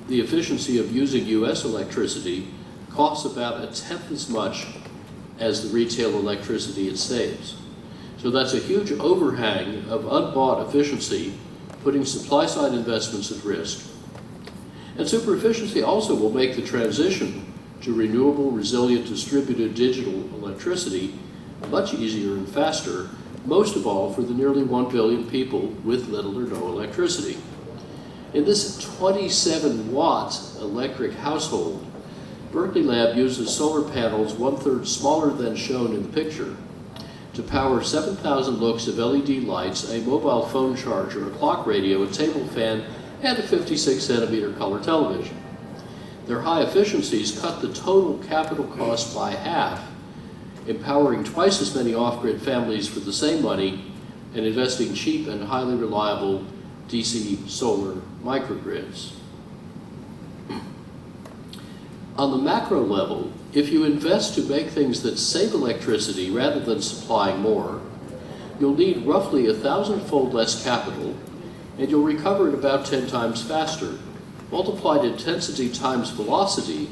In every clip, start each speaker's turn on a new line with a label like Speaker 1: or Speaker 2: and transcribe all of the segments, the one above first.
Speaker 1: the efficiency of using US electricity costs about 1/10 as much as the retail electricity it saves. So that's a huge overhang of unbought efficiency, putting supply-side investments at risk. And super efficiency also will make the transition to renewable, resilient, distributed digital electricity much easier and faster, most of all for the nearly 1 billion people with little or no electricity. In this 27-watt electric household, Berkeley Lab uses solar panels 1/3 smaller than shown in the picture to power 7,000 lux of LED lights, a mobile phone charger, a clock radio, a table fan, and a 56-centimeter color television. Their high efficiencies cut the total capital cost by half, empowering twice as many off-grid families for the same money and investing cheap and highly reliable DC solar microgrids. On the macro level, if you invest to make things that save electricity rather than supplying more, you'll need roughly 1,000-fold less capital, and you'll recover it about 10 times faster. Multiplied intensity times velocity,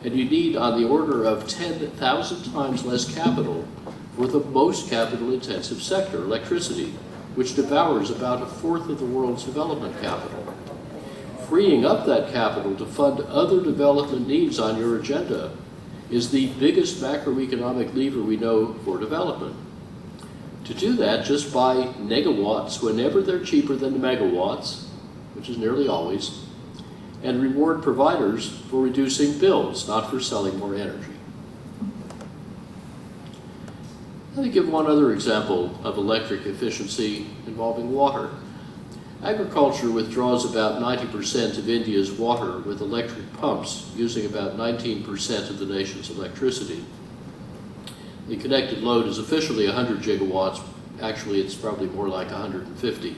Speaker 1: and you need on the order of 10,000 times less capital for the most capital-intensive sector, electricity, which devours about 1/4 of the world's development capital. Freeing up that capital to fund other development needs on your agenda is the biggest macroeconomic lever we know for development. To do that, just buy negawatts whenever they're cheaper than the megawatts, which is nearly always, and reward providers for reducing bills, not for selling more energy. Let me give one other example of electric efficiency involving water. Agriculture withdraws about 90% of India's water with electric pumps, using about 19% of the nation's electricity. The connected load is officially 100 gigawatts. Actually, it's probably more like 150.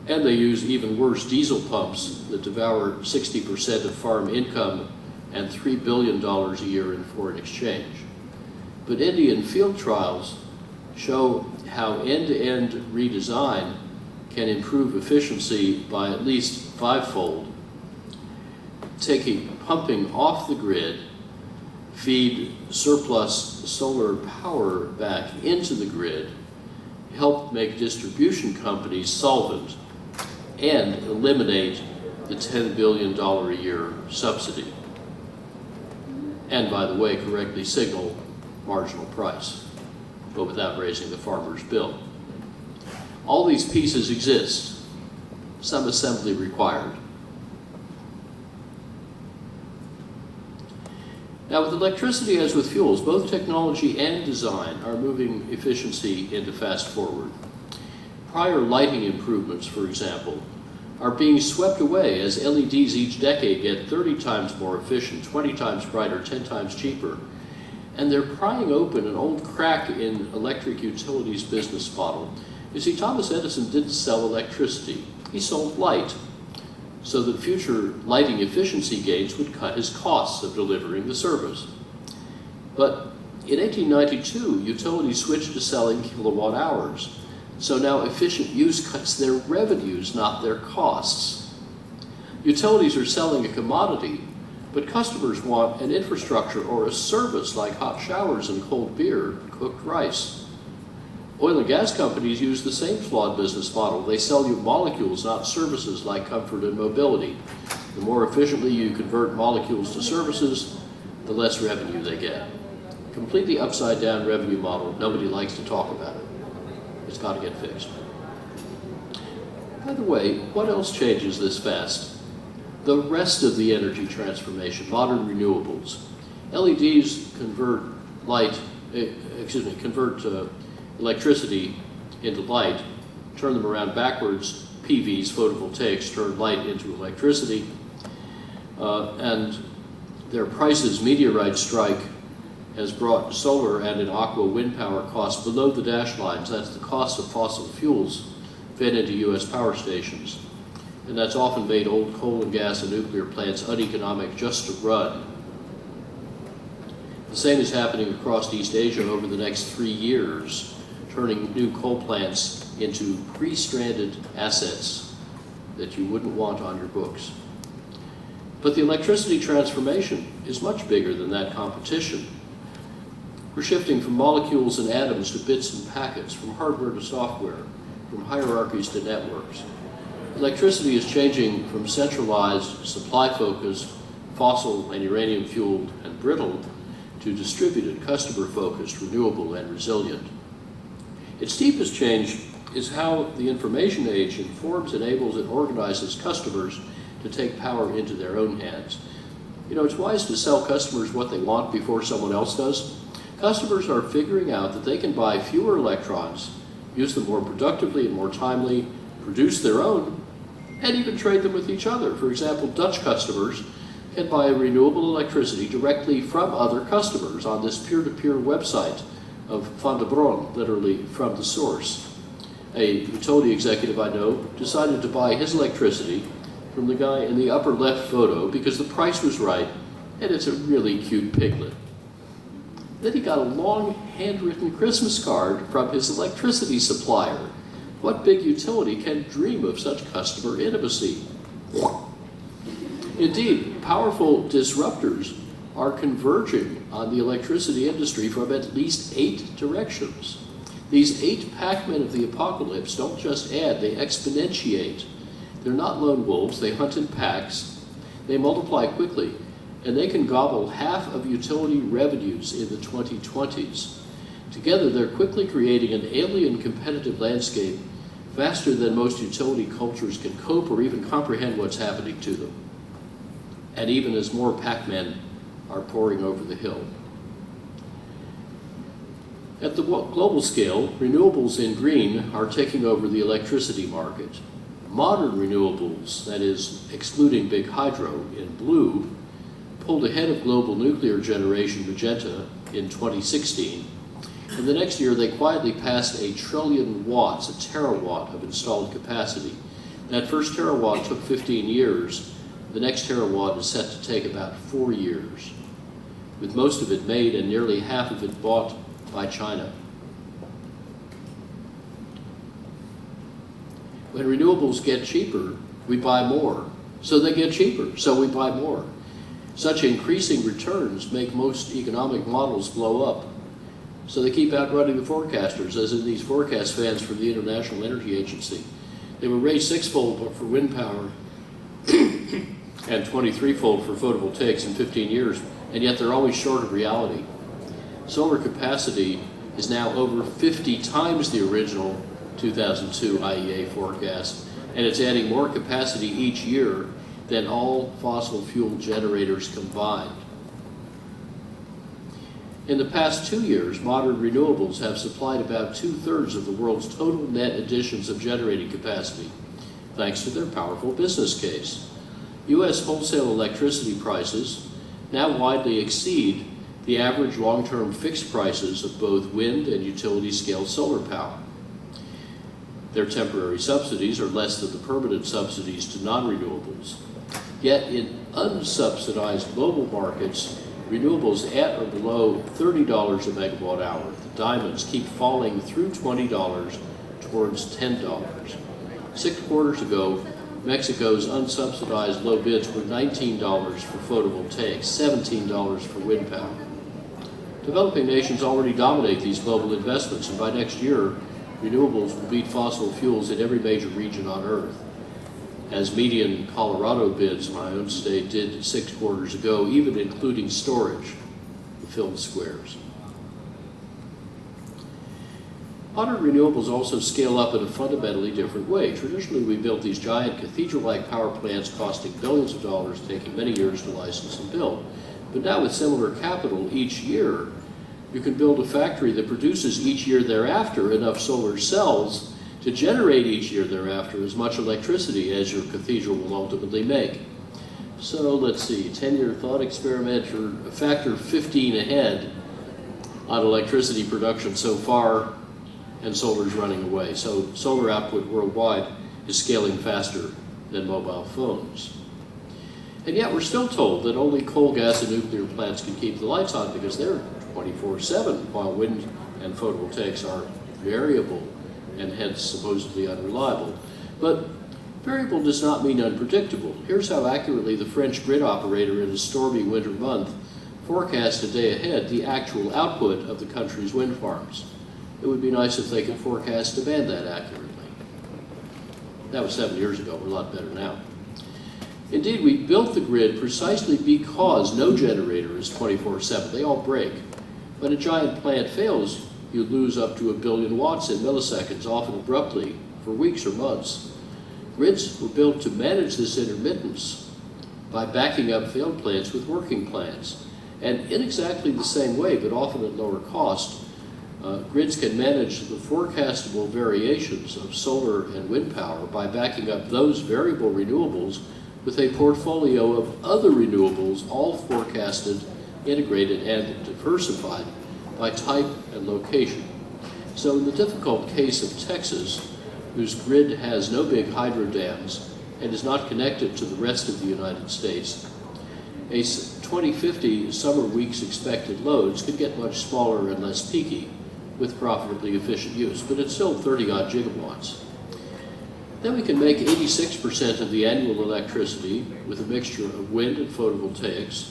Speaker 1: And they use even worse diesel pumps that devour 60% of farm income and $3 billion a year in foreign exchange. But Indian field trials show how end-to-end redesign can improve efficiency by at least 5-fold. Taking pumping off the grid, feed surplus solar power back into the grid, help make distribution companies solvent, and eliminate the $10 billion a year subsidy. And by the way, correctly signal marginal price, but without raising the farmer's bill. All these pieces exist, some assembly required. Now with electricity as with fuels, both technology and design are moving efficiency into fast forward. Prior lighting improvements, for example, are being swept away as LEDs each decade get 30 times more efficient, 20 times brighter, 10 times cheaper. And they're prying open an old crack in electric utilities business model. You see, Thomas Edison didn't sell electricity, he sold light, so that future lighting efficiency gains would cut his costs of delivering the service. But in 1892, utilities switched to selling kilowatt hours. So now efficient use cuts their revenues, not their costs. Utilities are selling a commodity, but customers want an infrastructure or a service like hot showers and cold beer, cooked rice. Oil and gas companies use the same flawed business model. They sell you molecules, not services like comfort and mobility. The more efficiently you convert molecules to services, the less revenue they get. Completely upside down revenue model. Nobody likes to talk about it. It's got to get fixed. By the way, what else changes this fast? The rest of the energy transformation, modern renewables. LEDs convert electricity into light, turn them around backwards. PVs, photovoltaics, turn light into electricity. And their prices, meteorite strike, has brought solar and in aqua wind power costs below the dash lines. That's the cost of fossil fuels fed into US power stations. And that's often made old coal and gas and nuclear plants uneconomic just to run. The same is happening across East Asia over the next 3 years, turning new coal plants into pre-stranded assets that you wouldn't want on your books. But the electricity transformation is much bigger than that competition. We're shifting from molecules and atoms to bits and packets, from hardware to software, from hierarchies to networks. Electricity is changing from centralized, supply-focused, fossil and uranium-fueled and brittle to distributed, customer-focused, renewable, and resilient. Its deepest change is how the information age informs, enables, and organizes customers to take power into their own hands. You know, it's wise to sell customers what they want before someone else does. Customers are figuring out that they can buy fewer electrons, use them more productively and more timely, produce their own, and even trade them with each other. For example, Dutch customers can buy renewable electricity directly from other customers on this peer-to-peer website of Van de Bron, literally from the source. A utility executive I know decided to buy his electricity from the guy in the upper left photo because the price was right and it's a really cute piglet. Then he got a long handwritten Christmas card from his electricity supplier. What big utility can dream of such customer intimacy? Indeed, powerful disruptors are converging on the electricity industry from at least 8 directions. These 8 Pac-Men of the apocalypse don't just add, they exponentiate. They're not lone wolves, they hunt in packs, they multiply quickly, and they can gobble half of utility revenues in the 2020s. Together, they're quickly creating an alien competitive landscape faster than most utility cultures can cope or even comprehend what's happening to them. And even as more Pac-Men are pouring over the hill. At the global scale, renewables in green are taking over the electricity market. Modern renewables, that is, excluding big hydro, in blue, pulled ahead of global nuclear generation magenta in 2016. And the next year, they quietly passed 1 trillion watts, a terawatt of installed capacity. That first terawatt took 15 years. The next terawatt is set to take about 4 years, with most of it made and nearly half of it bought by China. When renewables get cheaper, we buy more. So they get cheaper, so we buy more. Such increasing returns make most economic models blow up. So they keep outrunning the forecasters, as in these forecast fans from the International Energy Agency. They were raised 6-fold for wind power and 23-fold for photovoltaics in 15 years, and yet they're always short of reality. Solar capacity is now over 50 times the original 2002 IEA forecast, and it's adding more capacity each year than all fossil fuel generators combined. In the past 2 years, modern renewables have supplied about 2/3 of the world's total net additions of generating capacity, thanks to their powerful business case. U.S. wholesale electricity prices now widely exceed the average long-term fixed prices of both wind and utility-scale solar power. Their temporary subsidies are less than the permanent subsidies to non-renewables. Yet in unsubsidized global markets, renewables at or below $30 a megawatt hour, the diamonds, keep falling through $20 towards $10. 6 quarters ago, Mexico's unsubsidized low bids were $19 for photovoltaics, $17 for wind power. Developing nations already dominate these global investments, and by next year, renewables will beat fossil fuels in every major region on Earth, as median Colorado bids in my own state did 6 quarters ago, even including storage, the filled squares. Modern renewables also scale up in a fundamentally different way. Traditionally, we built these giant cathedral-like power plants costing billions of dollars, taking many years to license and build. But now with similar capital each year, you can build a factory that produces each year thereafter enough solar cells to generate each year thereafter as much electricity as your cathedral will ultimately make. So let's see, 10-year thought experiment, you're a factor 15 ahead on electricity production so far, and solar's running away. So solar output worldwide is scaling faster than mobile phones. And yet we're still told that only coal, gas, and nuclear plants can keep the lights on because they're 24/7, while wind and photovoltaics are variable and hence supposedly unreliable. But Variable does not mean unpredictable. Here's how accurately the French grid operator in a stormy winter month forecast a day ahead the actual output of the country's wind farms. It would be nice if they could forecast demand that accurately. That was 7 years ago. We're a lot better now. Indeed, we built the grid precisely because no generator is 24/7. They all break. When a giant plant fails, you lose up to 1 billion watts in milliseconds, often abruptly, for weeks or months. Grids were built to manage this intermittence by backing up failed plants with working plants. And in exactly the same way, but often at lower cost, grids can manage the forecastable variations of solar and wind power by backing up those variable renewables with a portfolio of other renewables, all forecasted, integrated, and diversified by type and location. So in the difficult case of Texas, whose grid has no big hydro dams and is not connected to the rest of the United States, a 2050 summer week's expected loads could get much smaller and less peaky with profitably efficient use, but it's still 30-odd gigawatts. Then we can make 86% of the annual electricity with a mixture of wind and photovoltaics,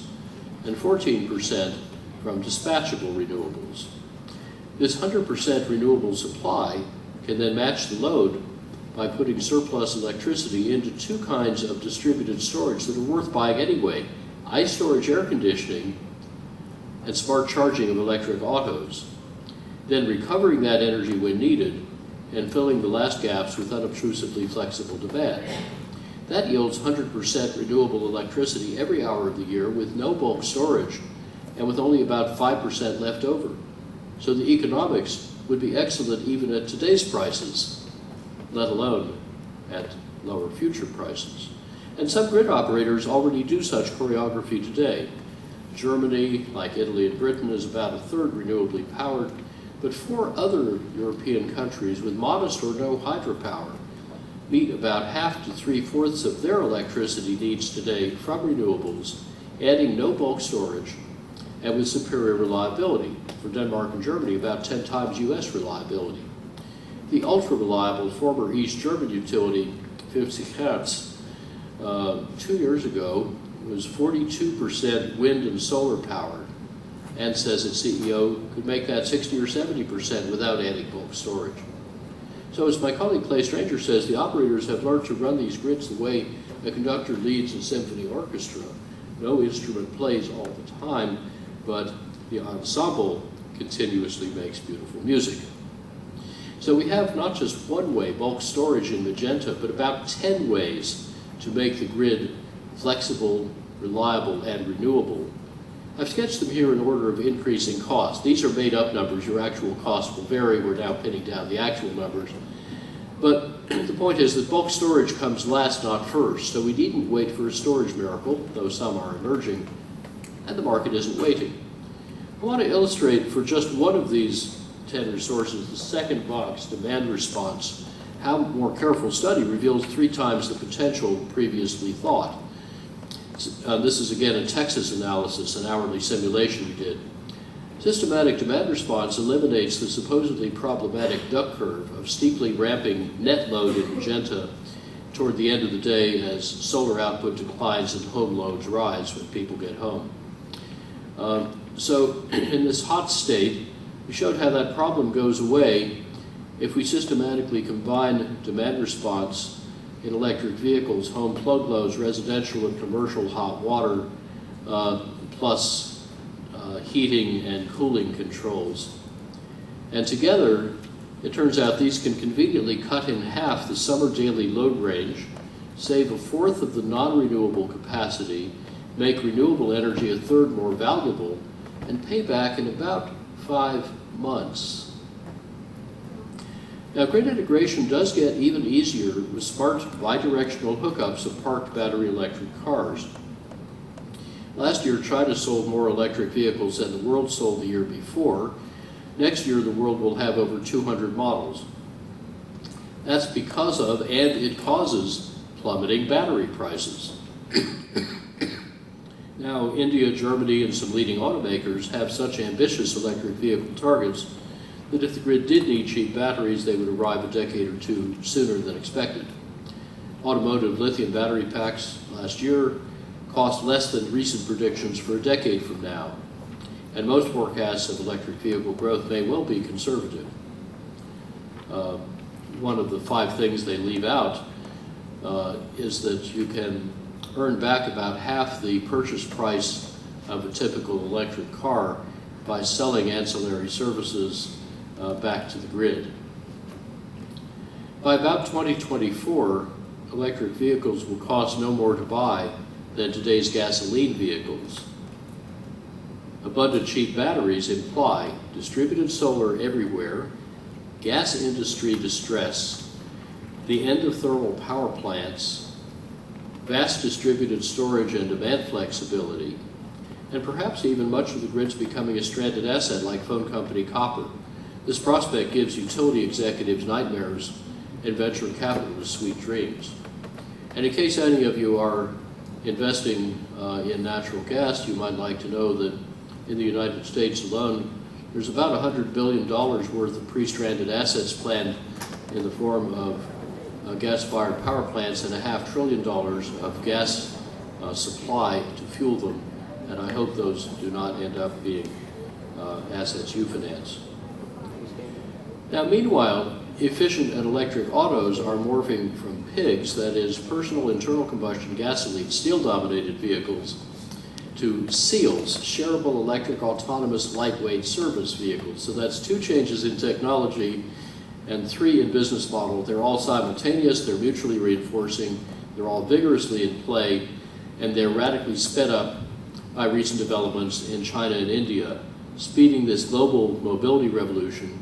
Speaker 1: and 14% from dispatchable renewables. This 100% renewable supply can then match the load by putting surplus electricity into two kinds of distributed storage that are worth buying anyway: ice storage, air conditioning, and smart charging of electric autos. Then recovering that energy when needed and filling the last gaps with unobtrusively flexible demand. That yields 100% renewable electricity every hour of the year with no bulk storage and with only about 5% left over. So the economics would be excellent even at today's prices, let alone at lower future prices. And some grid operators already do such choreography today. Germany, like Italy and Britain, is about a third renewably powered, but 4 other European countries with modest or no hydropower meet about half to 3/4 of their electricity needs today from renewables, adding no bulk storage and with superior reliability. For Denmark and Germany, about 10 times US reliability. The ultra-reliable former East German utility, 50 Hertz, 2 years ago was 42% wind and solar powered, and says its CEO could make that 60 or 70% without adding bulk storage. So as my colleague Clay Stranger says, the operators have learned to run these grids the way a conductor leads a symphony orchestra. No instrument plays all the time, but the ensemble continuously makes beautiful music. So we have not just one way, bulk storage in Magenta, but about 10 ways to make the grid flexible, reliable, and renewable. I've sketched them here in order of increasing cost. These are made up numbers. Your actual cost will vary. We're now pinning down the actual numbers. But the point is that bulk storage comes last, not first. So we needn't wait for a storage miracle, though some are emerging, and the market isn't waiting. I want to illustrate for just one of these 10 resources, the second box, demand response, how more careful study reveals 3 times the potential previously thought. This is again a Texas analysis, an hourly simulation we did. Systematic demand response eliminates the supposedly problematic duck curve of steeply ramping net load in Magenta toward the end of the day as solar output declines and home loads rise when people get home. So in this hot state, we showed how that problem goes away if we systematically combine demand response in electric vehicles, home plug loads, residential and commercial hot water, plus heating and cooling controls. And together, it turns out these can conveniently cut in half the summer daily load range, save 1/4 of the non-renewable capacity, make renewable energy 1/3 more valuable, and pay back in about 5 months. Now, grid integration does get even easier with smart bidirectional hookups of parked battery electric cars. Last year, China sold more electric vehicles than the world sold the year before. Next year, the world will have over 200 models. That's because of, and it causes, plummeting battery prices. Now, India, Germany, and some leading automakers have such ambitious electric vehicle targets that if the grid did need cheap batteries, they would arrive a decade or 2 sooner than expected. Automotive lithium battery packs last year cost less than recent predictions for a decade from now, and most forecasts of electric vehicle growth may well be conservative. One of the 5 things they leave out is that you can earn back about half the purchase price of a typical electric car by selling ancillary services back to the grid. By about 2024, electric vehicles will cost no more to buy than today's gasoline vehicles. Abundant cheap batteries imply distributed solar everywhere, gas industry distress, the end of thermal power plants, vast distributed storage and demand flexibility, and perhaps even much of the grid's becoming a stranded asset like phone company copper. This prospect gives utility executives nightmares and venture capitalists sweet dreams. And in case any of you are investing in natural gas, you might like to know that in the United States alone, there's about $100 billion worth of pre-stranded assets planned in the form of gas-fired power plants and $500 billion of gas supply to fuel them. And I hope those do not end up being assets you finance. Now, meanwhile, efficient and electric autos are morphing from pigs, that is, personal internal combustion gasoline, steel-dominated vehicles, to SEALs, shareable electric autonomous lightweight service vehicles. So that's 2 changes in technology and 3 in business model. They're all simultaneous, they're mutually reinforcing, they're all vigorously in play, and they're radically sped up by recent developments in China and India, speeding this global mobility revolution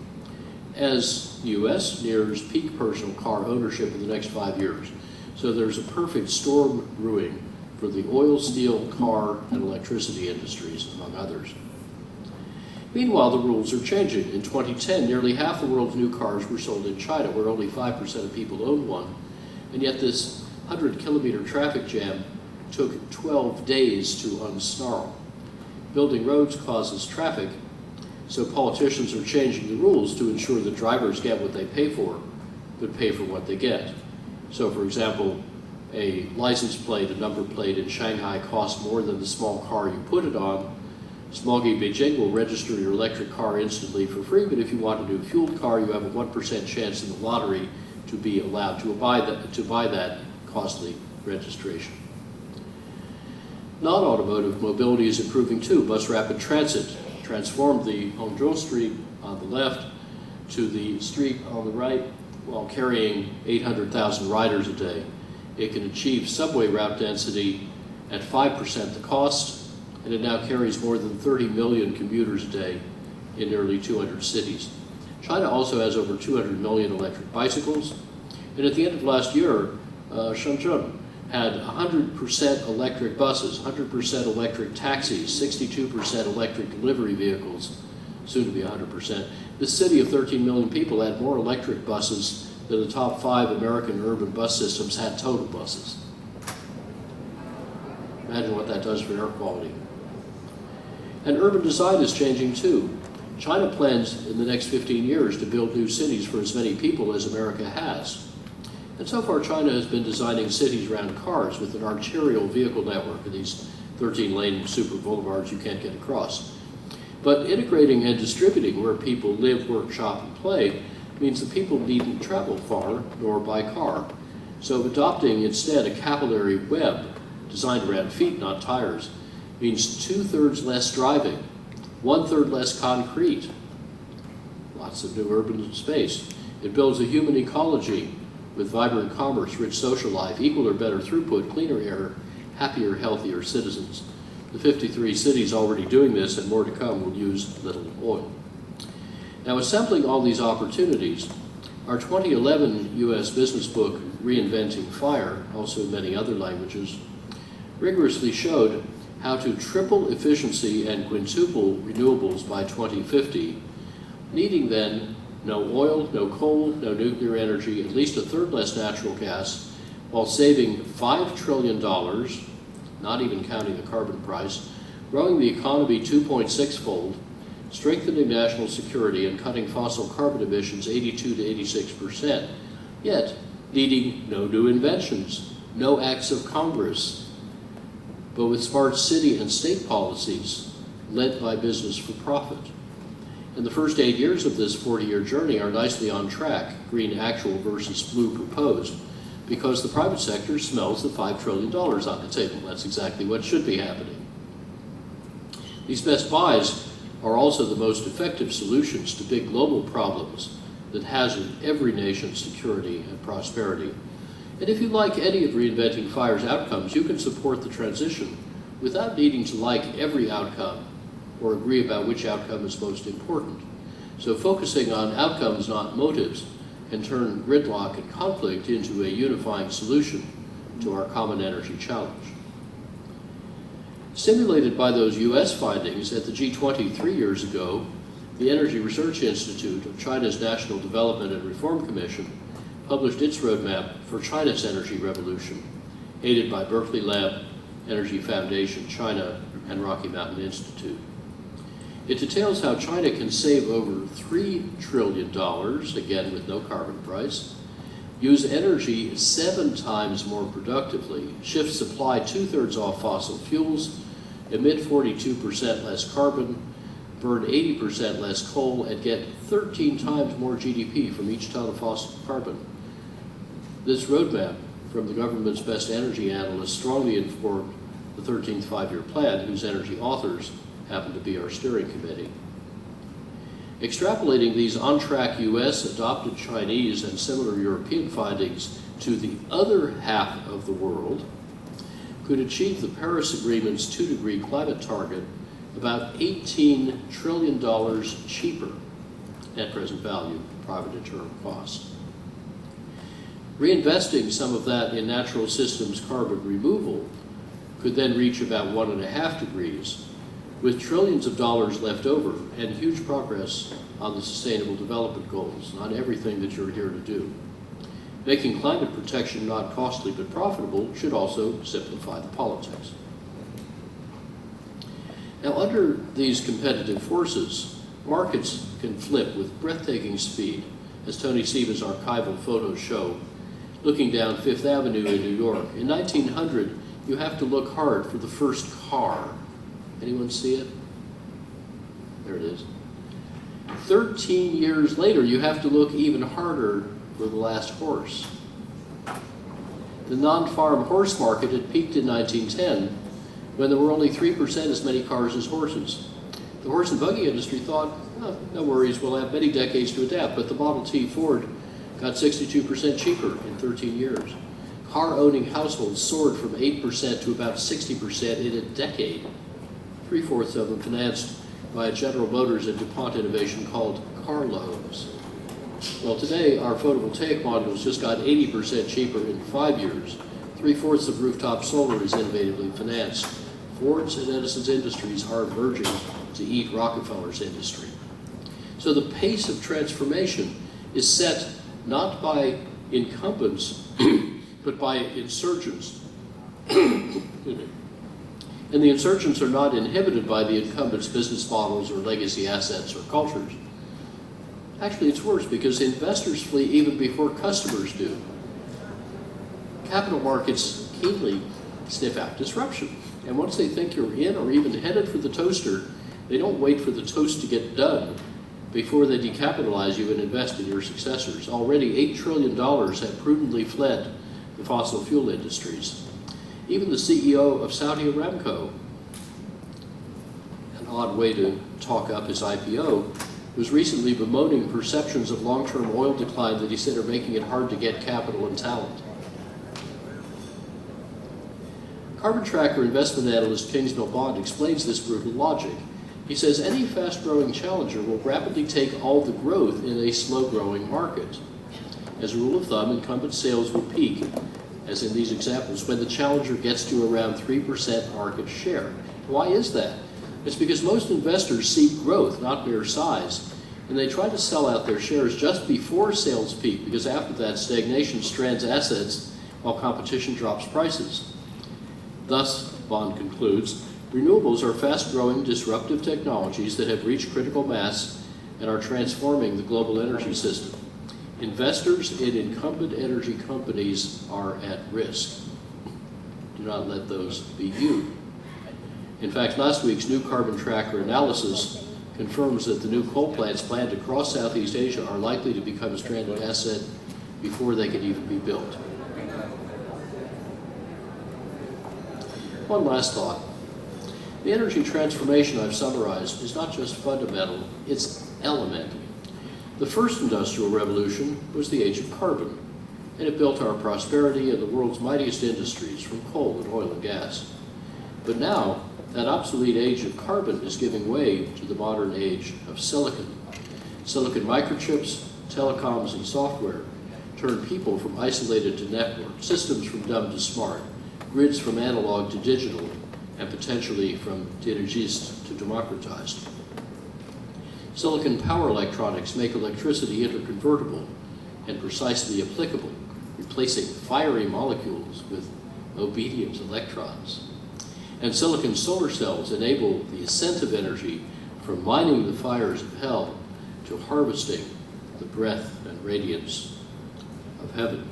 Speaker 1: as the US nears peak personal car ownership in the next 5 years. So there's a perfect storm brewing for the oil, steel, car, and electricity industries, among others. Meanwhile, the rules are changing. In 2010, nearly half the world's new cars were sold in China, where only 5% of people owned one. And yet this 100-kilometer traffic jam took 12 days to unsnarl. Building roads causes traffic, so politicians are changing the rules to ensure that drivers get what they pay for, but pay for what they get. So, for example, a license plate, a number plate in Shanghai costs more than the small car you put it on. Smoggy Beijing will register your electric car instantly for free, but if you want a new fueled car, you have a 1% chance in the lottery to be allowed to buy that costly registration. Non-automotive mobility is improving too. Bus rapid transit transformed the Hangzhou Street on the left to the street on the right while carrying 800,000 riders a day. It can achieve subway route density at 5% the cost, and it now carries more than 30 million commuters a day in nearly 200 cities. China also has over 200 million electric bicycles, and at the end of last year, Shenzhen had 100% electric buses, 100% electric taxis, 62% electric delivery vehicles, soon to be 100%. This city of 13 million people had more electric buses than the top 5 American urban bus systems had total buses. Imagine what that does for air quality. And urban design is changing too. China plans in the next 15 years to build new cities for as many people as America has. And so far, China has been designing cities around cars with an arterial vehicle network of these 13-lane super boulevards you can't get across. But integrating and distributing where people live, work, shop, and play means that people needn't travel far nor by car. So adopting instead a capillary web designed around feet, not tires, means 2/3 less driving, 1/3 less concrete, lots of new urban space. It builds a human ecology with vibrant commerce, rich social life, equal or better throughput, cleaner air, happier, healthier citizens. The 53 cities already doing this, and more to come, will use little oil. Now, assembling all these opportunities, our 2011 US business book, Reinventing Fire, also in many other languages, rigorously showed how to triple efficiency and quintuple renewables by 2050, needing then no oil, no coal, no nuclear energy, at least 1/3 less natural gas, while saving $5 trillion, not even counting the carbon price, growing the economy 2.6-fold, strengthening national security, and cutting fossil carbon emissions 82 to 86%. Yet, needing no new inventions, no acts of Congress, but with smart city and state policies led by business for profit. And the first 8 years of this 40-year journey are nicely on track, green actual versus blue proposed, because the private sector smells the $5 trillion on the table. That's exactly what should be happening. These best buys are also the most effective solutions to big global problems that hazard every nation's security and prosperity. And if you like any of Reinventing Fire's outcomes, you can support the transition without needing to like every outcome or agree about which outcome is most important. So focusing on outcomes, not motives, can turn gridlock and conflict into a unifying solution to our common energy challenge. Stimulated by those US findings at the G20 3 years ago, the Energy Research Institute of China's National Development and Reform Commission published its roadmap for China's energy revolution, aided by Berkeley Lab, Energy Foundation China, and Rocky Mountain Institute. It details how China can save over $3 trillion, again with no carbon price, use energy 7 times more productively, shift supply 2/3 off fossil fuels, emit 42% less carbon, burn 80% less coal, and get 13 times more GDP from each ton of fossil carbon. This roadmap from the government's best energy analysts strongly informed the 13th five-year plan, whose energy authors happen to be our steering committee. Extrapolating these on-track US, adopted Chinese, and similar European findings to the other half of the world could achieve the Paris Agreement's 2-degree climate target about $18 trillion cheaper, net present value, private internal cost. Reinvesting some of that in natural systems carbon removal could then reach about 1.5 degrees, with trillions of dollars left over and huge progress on the Sustainable Development Goals, on everything that you're here to do. Making climate protection not costly but profitable should also simplify the politics. Now, under these competitive forces, markets can flip with breathtaking speed, as Tony Seba's archival photos show, looking down Fifth Avenue in New York. In 1900, you have to look hard for the first car. Anyone see it? There it is. 13 years later, you have to look even harder for the last horse. The non-farm horse market had peaked in 1910 when there were only 3% as many cars as horses. The horse and buggy industry thought, oh, no worries, we'll have many decades to adapt, but the Model T Ford got 62% cheaper in 13 years. Car-owning households soared from 8% to about 60% in a decade. 3/4 of them financed by a General Motors and DuPont innovation called car loans. Well, today, our photovoltaic modules just got 80% cheaper in 5 years. 3/4 of rooftop solar is innovatively financed. Ford's and Edison's industries are emerging to eat Rockefeller's industry. So the pace of transformation is set not by incumbents, but by insurgents. And the insurgents are not inhibited by the incumbents' business models or legacy assets or cultures. Actually, it's worse because investors flee even before customers do. Capital markets keenly sniff out disruption. And once they think you're in or even headed for the toaster, they don't wait for the toast to get done before they decapitalize you and invest in your successors. Already $8 trillion have prudently fled the fossil fuel industries. Even the CEO of Saudi Aramco, an odd way to talk up his IPO, was recently bemoaning perceptions of long-term oil decline that he said are making it hard to get capital and talent. Carbon Tracker investment analyst Kingsmill Bond explains this brutal logic. He says any fast-growing challenger will rapidly take all the growth in a slow-growing market. As a rule of thumb, incumbent sales will peak, as in these examples, when the challenger gets to around 3% market share. Why is that? It's because most investors seek growth, not mere size, and they try to sell out their shares just before sales peak, because after that, stagnation strands assets while competition drops prices. Thus, Bond concludes, renewables are fast-growing, disruptive technologies that have reached critical mass and are transforming the global energy system. Investors in incumbent energy companies are at risk. Do not let those be you. In fact, last week's new carbon tracker analysis confirms that the new coal plants planned across Southeast Asia are likely to become a stranded asset before they can even be built. One last thought. The energy transformation I've summarized is not just fundamental, it's elemental. The first industrial revolution was the age of carbon, and it built our prosperity and the world's mightiest industries from coal and oil and gas. But now, that obsolete age of carbon is giving way to the modern age of silicon. Silicon microchips, telecoms, and software turn people from isolated to network, systems from dumb to smart, grids from analog to digital, and potentially from dirigist to democratized. Silicon power electronics make electricity interconvertible and precisely applicable, replacing fiery molecules with obedient electrons. And silicon solar cells enable the ascent of energy from mining the fires of hell to harvesting the breath and radiance of heaven.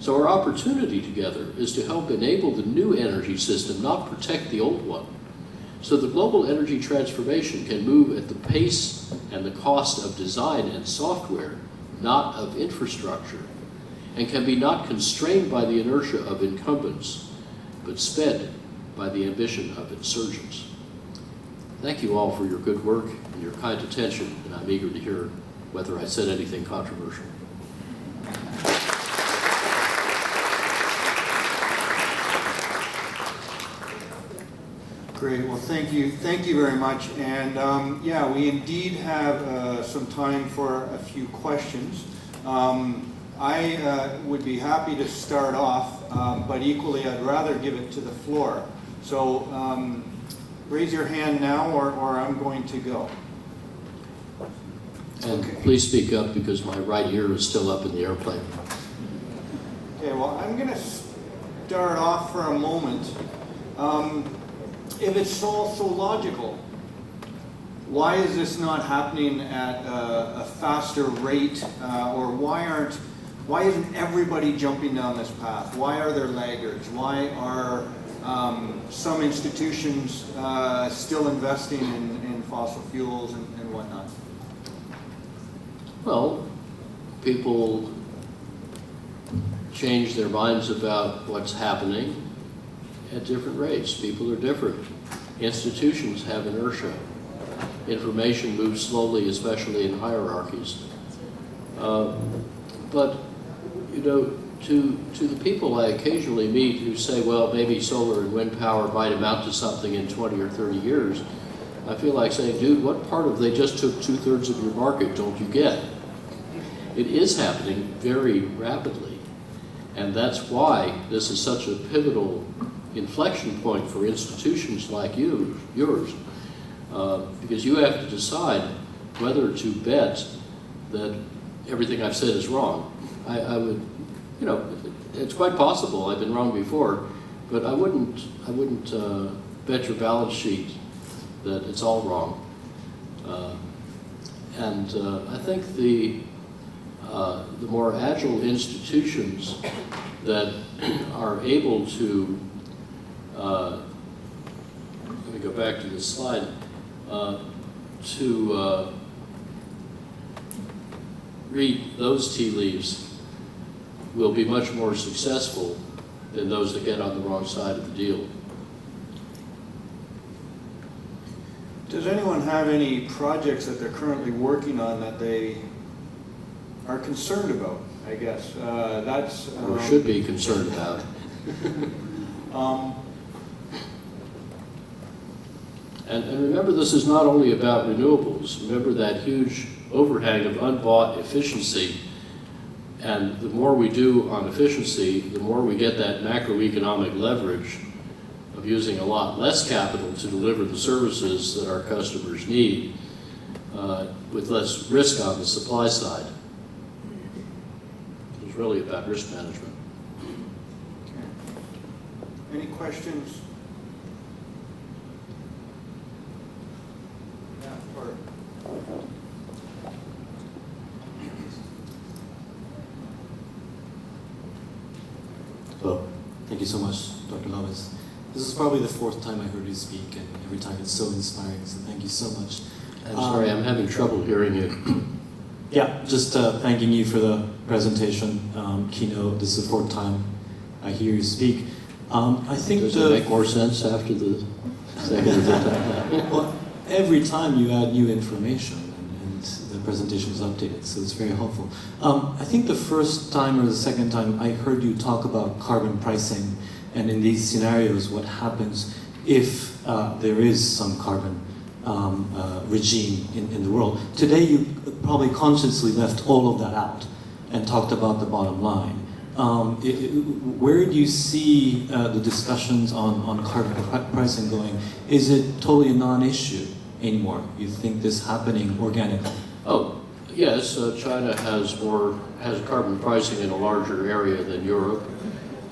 Speaker 1: So our opportunity together is to help enable the new energy system, not protect the old one, so the global energy transformation can move at the pace and the cost of design and software, not of infrastructure, and can be not constrained by the inertia of incumbents, but sped by the ambition of insurgents. Thank you all for your good work and your kind attention, and I'm eager to hear whether I said anything controversial.
Speaker 2: Great. Well, thank you very much. And yeah, we indeed have some time for a few questions. I would be happy to start off, but equally I'd rather give it to the floor. So raise your hand now, or I'm going to go.
Speaker 1: And okay. Please speak up because my right ear is still up in the airplane.
Speaker 2: Okay, well, I'm going to start off for a moment. If it's all so logical, why is this not happening at a faster rate, or why isn't everybody jumping down this path? Why are there laggards? Why are some institutions still investing in fossil fuels and whatnot?
Speaker 1: Well, people change their minds about what's happening at different rates. People are different. Institutions have inertia. Information moves slowly, especially in hierarchies. But, you know, to the people I occasionally meet who say, well, maybe solar and wind power might amount to something in 20 or 30 years, I feel like saying, dude, what part of they just took 2/3 of your market don't you get? It is happening very rapidly. And that's why this is such a pivotal inflection point for institutions like yours, because you have to decide whether to bet that everything I've said is wrong. I would, you know, it's quite possible I've been wrong before, but I wouldn't bet your balance sheet that it's all wrong. I think the more agile institutions that are able to, let me go back to this slide, to read those tea leaves will be much more successful than those that get on the wrong side of the deal.
Speaker 2: Does anyone have any projects that they're currently working on that they are concerned about, I guess?
Speaker 1: Or should be concerned about. And remember, this is not only about renewables. Remember that huge overhang of unbought efficiency. And the more we do on efficiency, the more we get that macroeconomic leverage of using a lot less capital to deliver the services that our customers need with less risk on the supply side. It's really about risk management.
Speaker 2: Okay. Any questions?
Speaker 3: you so much, Dr. Lovins. This is probably the fourth time I heard you speak, and every time it's so inspiring, so thank you so much.
Speaker 1: I'm sorry, I'm having trouble hearing you.
Speaker 3: Yeah, just thanking you for the presentation, keynote. This is the fourth time I hear you speak. I think
Speaker 1: Does it make more sense after the second or third time?
Speaker 3: Well, every time you add new information and the presentation is updated, so it's very helpful. I think the first time or the second time I heard you talk about carbon pricing, and in these scenarios, what happens if there is some carbon regime in the world. Today, you probably consciously left all of that out and talked about the bottom line. Where do you see the discussions on carbon pricing going? Is it totally a non-issue anymore? You think this happening organically?
Speaker 1: Oh, yes, China has carbon pricing in a larger area than Europe.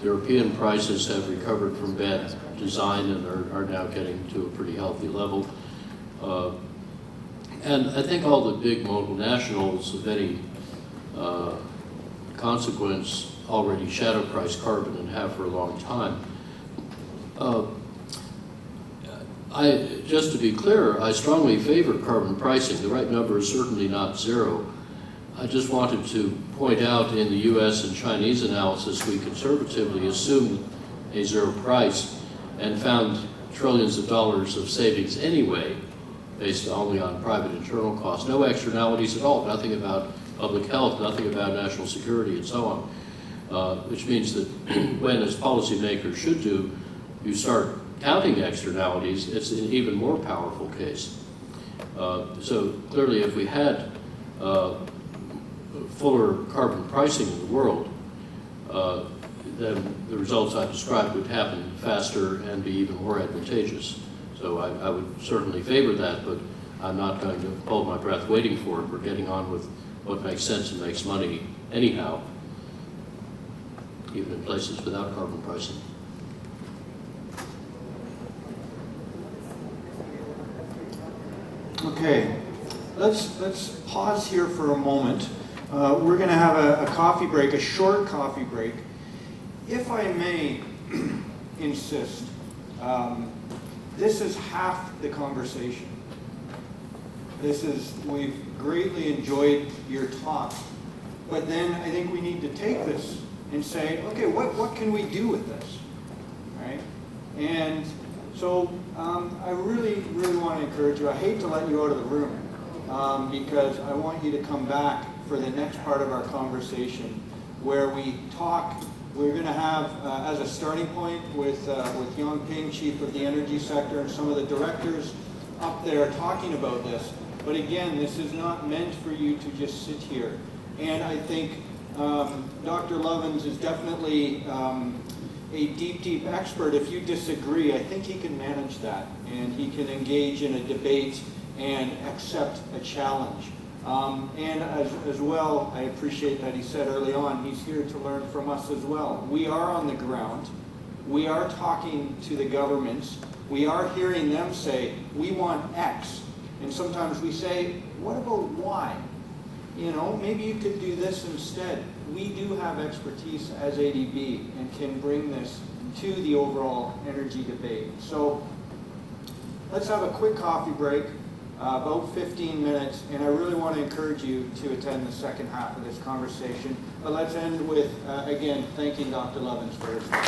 Speaker 1: European prices have recovered from bad design and are now getting to a pretty healthy level. And I think all the big multinationals of any consequence already shadow price carbon and have for a long time. Just to be clear, I strongly favor carbon pricing. The right number is certainly not zero. I just wanted to point out in the US and Chinese analysis, we conservatively assumed a zero price and found trillions of dollars of savings anyway, based only on private internal costs. No externalities at all, nothing about public health, nothing about national security, and so on. Which means that when, as policymakers should do, you start counting externalities, it's an even more powerful case. So clearly, if we had fuller carbon pricing in the world, then the results I described would happen faster and be even more advantageous. So I would certainly favor that, but I'm not going to hold my breath waiting for it. We're getting on with what makes sense and makes money anyhow, even in places without carbon pricing.
Speaker 2: Okay, let's pause here for a moment. We're going to have a coffee break, a short coffee break. If I may insist, this is half the conversation. We've greatly enjoyed your talk, but then I think we need to take this and say, okay, what can we do with this, right? And so I really want to encourage you. I hate to let you out of the room because I want you to come back for the next part of our conversation where we talk. We're going to have, as a starting point, with Yang Ping, Chief of the Energy Sector, and some of the directors up there talking about this. But again, this is not meant for you to just sit here. And I think Dr. Lovins is definitely a deep expert. If you disagree, I think he can manage that, and he can engage in a debate and accept a challenge. And as well, I appreciate that he said early on, he's here to learn from us as well. We are on the ground. We are talking to the governments. We are hearing them say, we want X. And sometimes we say, what about Y? You know, maybe you could do this instead. We do have expertise as ADB and can bring this to the overall energy debate. So let's have a quick coffee break. About 15 minutes, and I really want to encourage you to attend the second half of this conversation. But let's end with, again, thanking Dr. Lovins for his work.